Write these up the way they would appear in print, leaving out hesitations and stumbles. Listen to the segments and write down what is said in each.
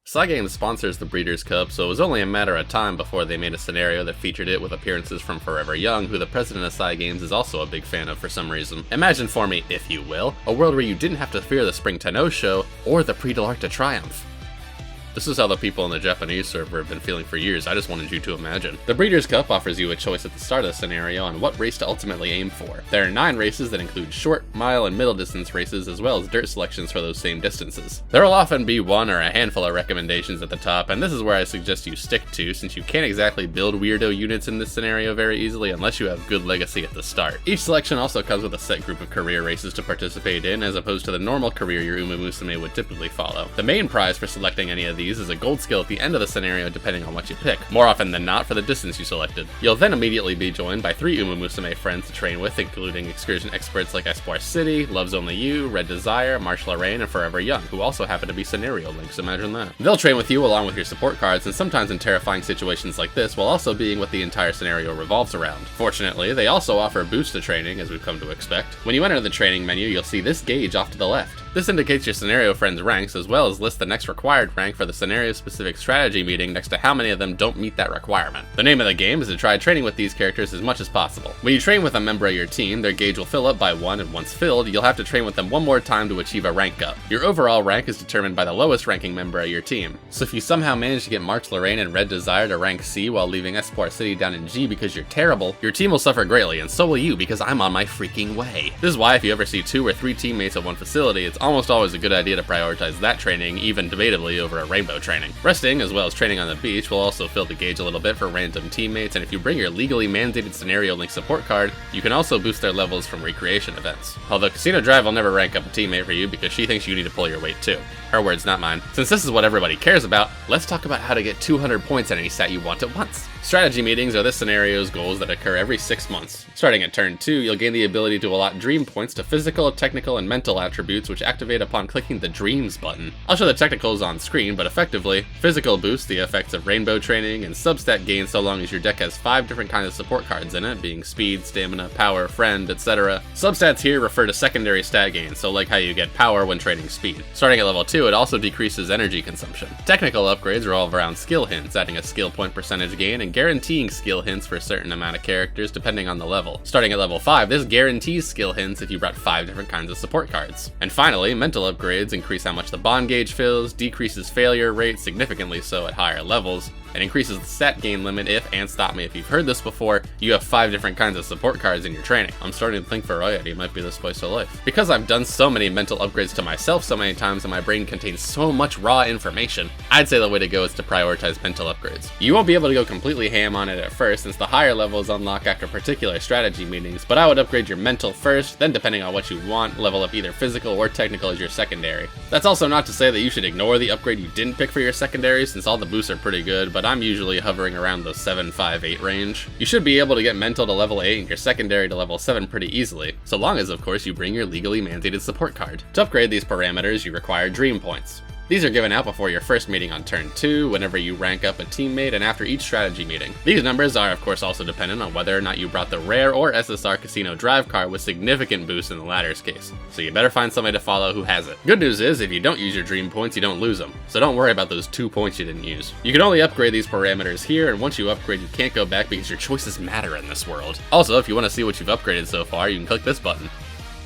Cygames sponsors the Breeders' Cup, so it was only a matter of time before they made a scenario that featured it with appearances from Forever Young, who the president of Cygames is also a big fan of for some reason. Imagine for me, if you will, a world where you didn't have to fear the Spring Tenno show or the Prix de l'Arc de Triomphe. This is how the people in the Japanese server have been feeling for years. I just wanted you to imagine. The Breeders' Cup offers you a choice at the start of the scenario on what race to ultimately aim for. There are 9 races that include short, mile, and middle distance races, as well as dirt selections for those same distances. There will often be one or a handful of recommendations at the top, and this is where I suggest you stick to, since you can't exactly build weirdo units in this scenario very easily unless you have good legacy at the start. Each selection also comes with a set group of career races to participate in, as opposed to the normal career your umamusume would typically follow. The main prize for selecting any of these is a gold skill at the end of the scenario depending on what you pick, more often than not for the distance you selected. You'll then immediately be joined by 3 umamusume friends to train with, including excursion experts like Espoir City, Love's Only You, Red Desire, Marsh Lorraine, and Forever Young, who also happen to be scenario links, imagine that. They'll train with you along with your support cards, and sometimes in terrifying situations like this, while also being what the entire scenario revolves around. Fortunately, they also offer boosts to training, as we've come to expect. When you enter the training menu, you'll see this gauge off to the left. This indicates your scenario friends' ranks, as well as lists the next required rank for the scenario-specific strategy meeting next to how many of them don't meet that requirement. The name of the game is to try training with these characters as much as possible. When you train with a member of your team, their gauge will fill up by 1, and once filled, you'll have to train with them one more time to achieve a rank up. Your overall rank is determined by the lowest ranking member of your team. So if you somehow manage to get March Lorraine and Red Desire to rank C while leaving Espoir City down in G because you're terrible, your team will suffer greatly, and so will you because I'm on my freaking way. This is why if you ever see 2 or 3 teammates at one facility, it's almost always a good idea to prioritize that training, even debatably, over a rainbow training. Resting, as well as training on the beach, will also fill the gauge a little bit for random teammates, and if you bring your legally mandated scenario link support card, you can also boost their levels from recreation events. Although Casino Drive will never rank up a teammate for you because she thinks you need to pull your weight too. Her words, not mine. Since this is what everybody cares about, let's talk about how to get 200 points at any stat you want at once. Strategy meetings are this scenario's goals that occur every 6 months. Starting at turn 2, you'll gain the ability to allot dream points to physical, technical, and mental attributes which activate upon clicking the Dreams button. I'll show the technicals on screen, but effectively, physical boosts the effects of rainbow training, and substat gain so long as your deck has 5 different kinds of support cards in it, being speed, stamina, power, friend, etc. Substats here refer to secondary stat gains, so like how you get power when training speed. Starting at level 2, it also decreases energy consumption. Technical upgrades revolve around skill hints, adding a skill point percentage gain and guaranteeing skill hints for a certain amount of characters depending on the level. Starting at level 5, this guarantees skill hints if you brought 5 different kinds of support cards. And finally, mental upgrades increase how much the bond gauge fills, decreases failure rate significantly so at higher levels, and increases the stat gain limit if, and stop me if you've heard this before, you have 5 different kinds of support cards in your training. I'm starting to think variety might be the spice of life. Because I've done so many mental upgrades to myself so many times and my brain contains so much raw information, I'd say the way to go is to prioritize mental upgrades. You won't be able to go completely ham on it at first since the higher levels unlock after particular strategy meetings, but I would upgrade your mental first, then depending on what you want, level up either physical or technical as your secondary. That's also not to say that you should ignore the upgrade you didn't pick for your secondary since all the boosts are pretty good, but I'm usually hovering around the 7, 5, 8 range. You should be able to get mental to level 8 and your secondary to level 7 pretty easily, so long as of course you bring your legally mandated support card. To upgrade these parameters, you require dream points. These are given out before your first meeting on turn 2, whenever you rank up a teammate, and after each strategy meeting. These numbers are of course also dependent on whether or not you brought the rare or SSR Casino Drive card with significant boosts in the latter's case, so you better find somebody to follow who has it. Good news is, if you don't use your dream points, you don't lose them, so don't worry about those 2 points you didn't use. You can only upgrade these parameters here, and once you upgrade you can't go back because your choices matter in this world. Also, if you want to see what you've upgraded so far, you can click this button.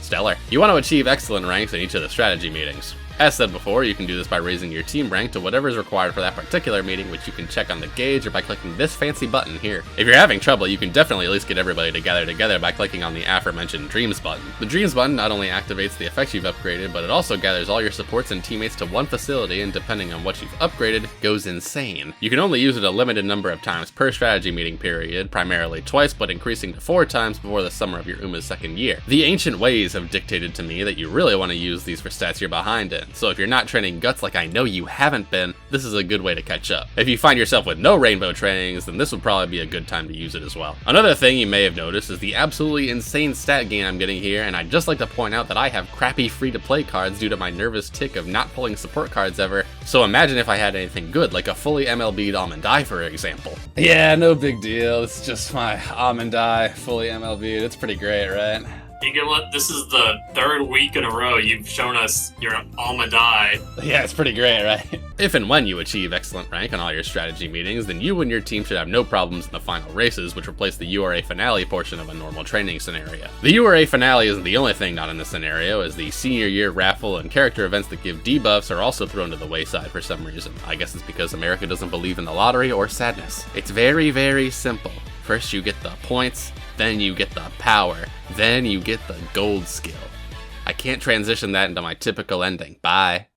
Stellar. You want to achieve excellent ranks in each of the strategy meetings. As said before, you can do this by raising your team rank to whatever is required for that particular meeting, which you can check on the gauge or by clicking this fancy button here. If you're having trouble, you can definitely at least get everybody to gather together by clicking on the aforementioned Dreams button. The Dreams button not only activates the effects you've upgraded, but it also gathers all your supports and teammates to one facility, and depending on what you've upgraded, goes insane. You can only use it a limited number of times per strategy meeting period, primarily twice, but increasing to 4 times before the summer of your Uma's second year. The ancient ways have dictated to me that you really want to use these for stats you're behind in, so if you're not training guts like I know you haven't been, this is a good way to catch up. If you find yourself with no rainbow trainings, then this would probably be a good time to use it as well. Another thing you may have noticed is the absolutely insane stat gain I'm getting here, and I'd just like to point out that I have crappy free-to-play cards due to my nervous tick of not pulling support cards ever, so imagine if I had anything good, like a fully MLB'd Almond Eye for example. Yeah, no big deal, it's just my Almond Eye fully MLB'd, it's pretty great, right? You know what? This is the 3rd week in a row you've shown us your Almond Eye. Yeah, it's pretty great, right? If and when you achieve excellent rank on all your strategy meetings, then you and your team should have no problems in the final races, which replace the URA finale portion of a normal training scenario. The URA finale isn't the only thing not in the scenario, as the senior year raffle and character events that give debuffs are also thrown to the wayside for some reason. I guess it's because America doesn't believe in the lottery or sadness. It's very, very simple. First you get the points, then you get the power, then you get the gold skill. I can't transition that into my typical ending. Bye.